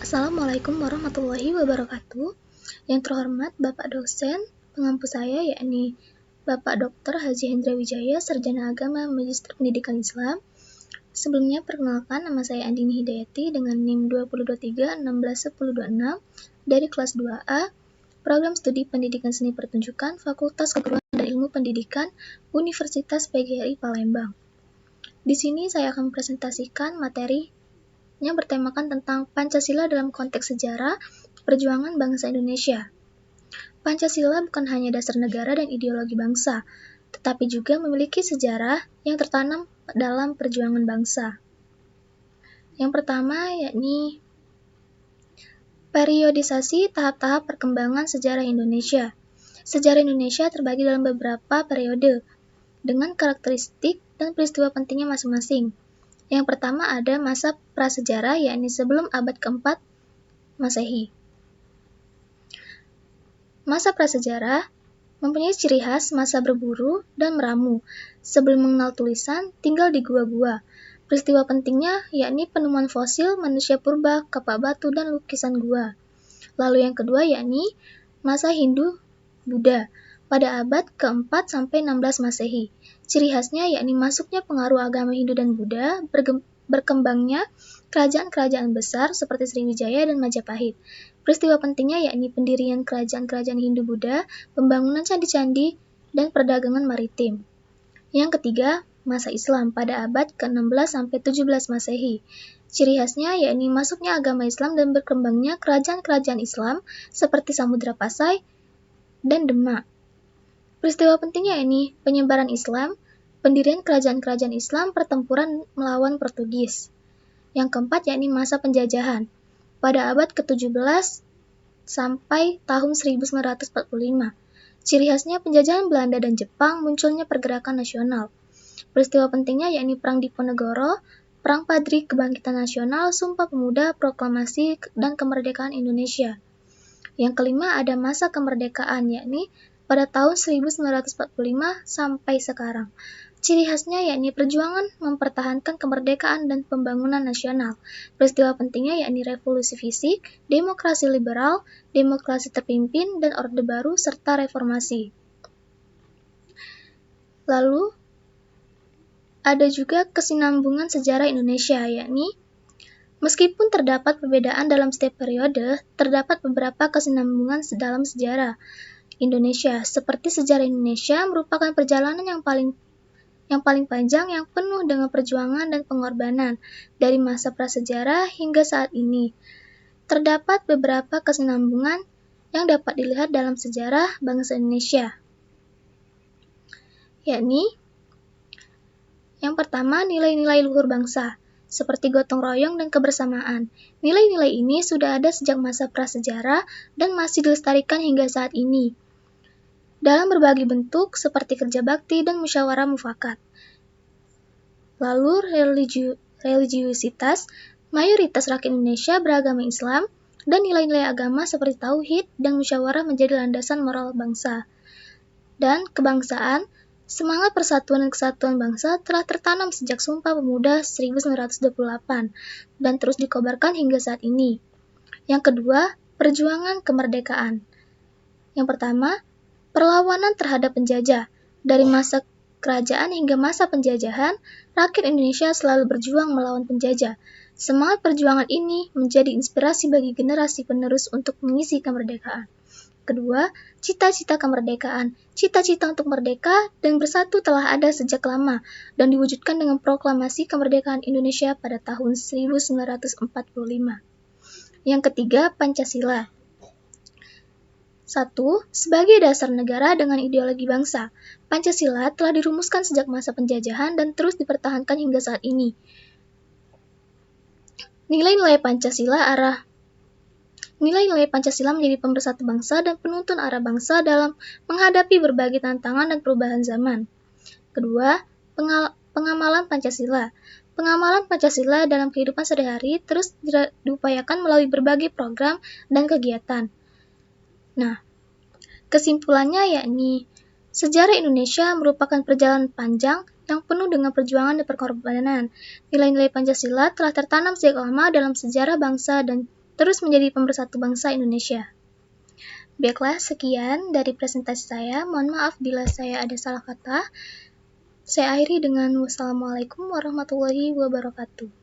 Assalamualaikum warahmatullahi wabarakatuh. Yang terhormat Bapak dosen, pengampu saya yakni Bapak Dr. Haji Hendra Wijaya, Sarjana Agama Magister Pendidikan Islam. Sebelumnya perkenalkan, nama saya Andini Hidayati dengan NIM 2023-161026 dari kelas 2A, Program Studi Pendidikan Seni Pertunjukan, Fakultas Keguruan dan Ilmu Pendidikan, Universitas PGRI Palembang. Di sini saya akan mempresentasikan materi yang bertemakan tentang Pancasila dalam konteks sejarah perjuangan bangsa Indonesia. Pancasila bukan hanya dasar negara dan ideologi bangsa, tetapi juga memiliki sejarah yang tertanam dalam perjuangan bangsa. Yang pertama yakni periodisasi tahap-tahap perkembangan sejarah Indonesia. Sejarah Indonesia terbagi dalam beberapa periode dengan karakteristik dan peristiwa pentingnya masing-masing. Yang pertama ada masa prasejarah, yakni sebelum abad keempat Masehi. Masa prasejarah mempunyai ciri khas masa berburu dan meramu. Sebelum mengenal tulisan, tinggal di gua-gua. Peristiwa pentingnya yakni penemuan fosil manusia purba, kapak batu, dan lukisan gua. Lalu yang kedua yakni masa Hindu-Buddha pada abad keempat sampai 16 Masehi. Ciri khasnya yakni masuknya pengaruh agama Hindu dan Buddha, berkembangnya kerajaan-kerajaan besar seperti Sriwijaya dan Majapahit. Peristiwa pentingnya yakni pendirian kerajaan-kerajaan Hindu-Buddha, pembangunan candi-candi, dan perdagangan maritim. Yang ketiga, masa Islam pada abad ke-16 sampai 17 Masehi. Ciri khasnya yakni masuknya agama Islam dan berkembangnya kerajaan-kerajaan Islam seperti Samudra Pasai dan Demak. Peristiwa pentingnya ini penyebaran Islam, pendirian kerajaan-kerajaan Islam, pertempuran melawan Portugis. Yang keempat yakni masa penjajahan pada abad ke-17 sampai tahun 1945. Ciri khasnya penjajahan Belanda dan Jepang, munculnya pergerakan nasional. Peristiwa pentingnya yakni Perang Diponegoro, Perang Padri, Kebangkitan Nasional, Sumpah Pemuda, Proklamasi, dan Kemerdekaan Indonesia. Yang kelima ada masa kemerdekaan yakni pada tahun 1945 sampai sekarang. Ciri khasnya yakni perjuangan mempertahankan kemerdekaan dan pembangunan nasional. Peristiwa pentingnya yakni revolusi fisik, demokrasi liberal, demokrasi terpimpin, dan orde baru, serta reformasi. Lalu, ada juga kesinambungan sejarah Indonesia, yakni meskipun terdapat perbedaan dalam setiap periode, terdapat beberapa kesinambungan dalam sejarah Indonesia. Seperti sejarah Indonesia merupakan perjalanan yang paling panjang yang penuh dengan perjuangan dan pengorbanan dari masa prasejarah hingga saat ini. Terdapat beberapa kesinambungan yang dapat dilihat dalam sejarah bangsa Indonesia, yakni yang pertama nilai-nilai luhur bangsa, seperti gotong royong dan kebersamaan. Nilai-nilai ini sudah ada sejak masa prasejarah dan masih dilestarikan hingga saat ini dalam berbagai bentuk seperti kerja bakti dan musyawarah mufakat. Lalu religiusitas, mayoritas rakyat Indonesia beragama Islam dan nilai-nilai agama seperti tauhid dan musyawarah menjadi landasan moral bangsa. Dan kebangsaan, semangat persatuan dan kesatuan bangsa telah tertanam sejak Sumpah Pemuda 1928 dan terus dikobarkan hingga saat ini. Yang kedua, perjuangan kemerdekaan. Yang pertama, perlawanan terhadap penjajah. Dari masa kerajaan hingga masa penjajahan, rakyat Indonesia selalu berjuang melawan penjajah. Semangat perjuangan ini menjadi inspirasi bagi generasi penerus untuk mengisi kemerdekaan. Kedua, cita-cita kemerdekaan. Cita-cita untuk merdeka dan bersatu telah ada sejak lama dan diwujudkan dengan proklamasi kemerdekaan Indonesia pada tahun 1945. Yang ketiga, Pancasila. 1. Sebagai dasar negara dengan ideologi bangsa, Pancasila telah dirumuskan sejak masa penjajahan dan terus dipertahankan hingga saat ini. Nilai-nilai Pancasila menjadi pemersatu bangsa dan penuntun arah bangsa dalam menghadapi berbagai tantangan dan perubahan zaman. Kedua, pengamalan Pancasila. Pengamalan Pancasila dalam kehidupan sehari-hari terus diupayakan melalui berbagai program dan kegiatan. Nah, kesimpulannya yakni sejarah Indonesia merupakan perjalanan panjang yang penuh dengan perjuangan dan pengorbanan. Nilai-nilai Pancasila telah tertanam sejak lama dalam sejarah bangsa dan terus menjadi pemersatu bangsa Indonesia. Baiklah, sekian dari presentasi saya. Mohon maaf bila saya ada salah kata. Saya akhiri dengan wassalamualaikum warahmatullahi wabarakatuh.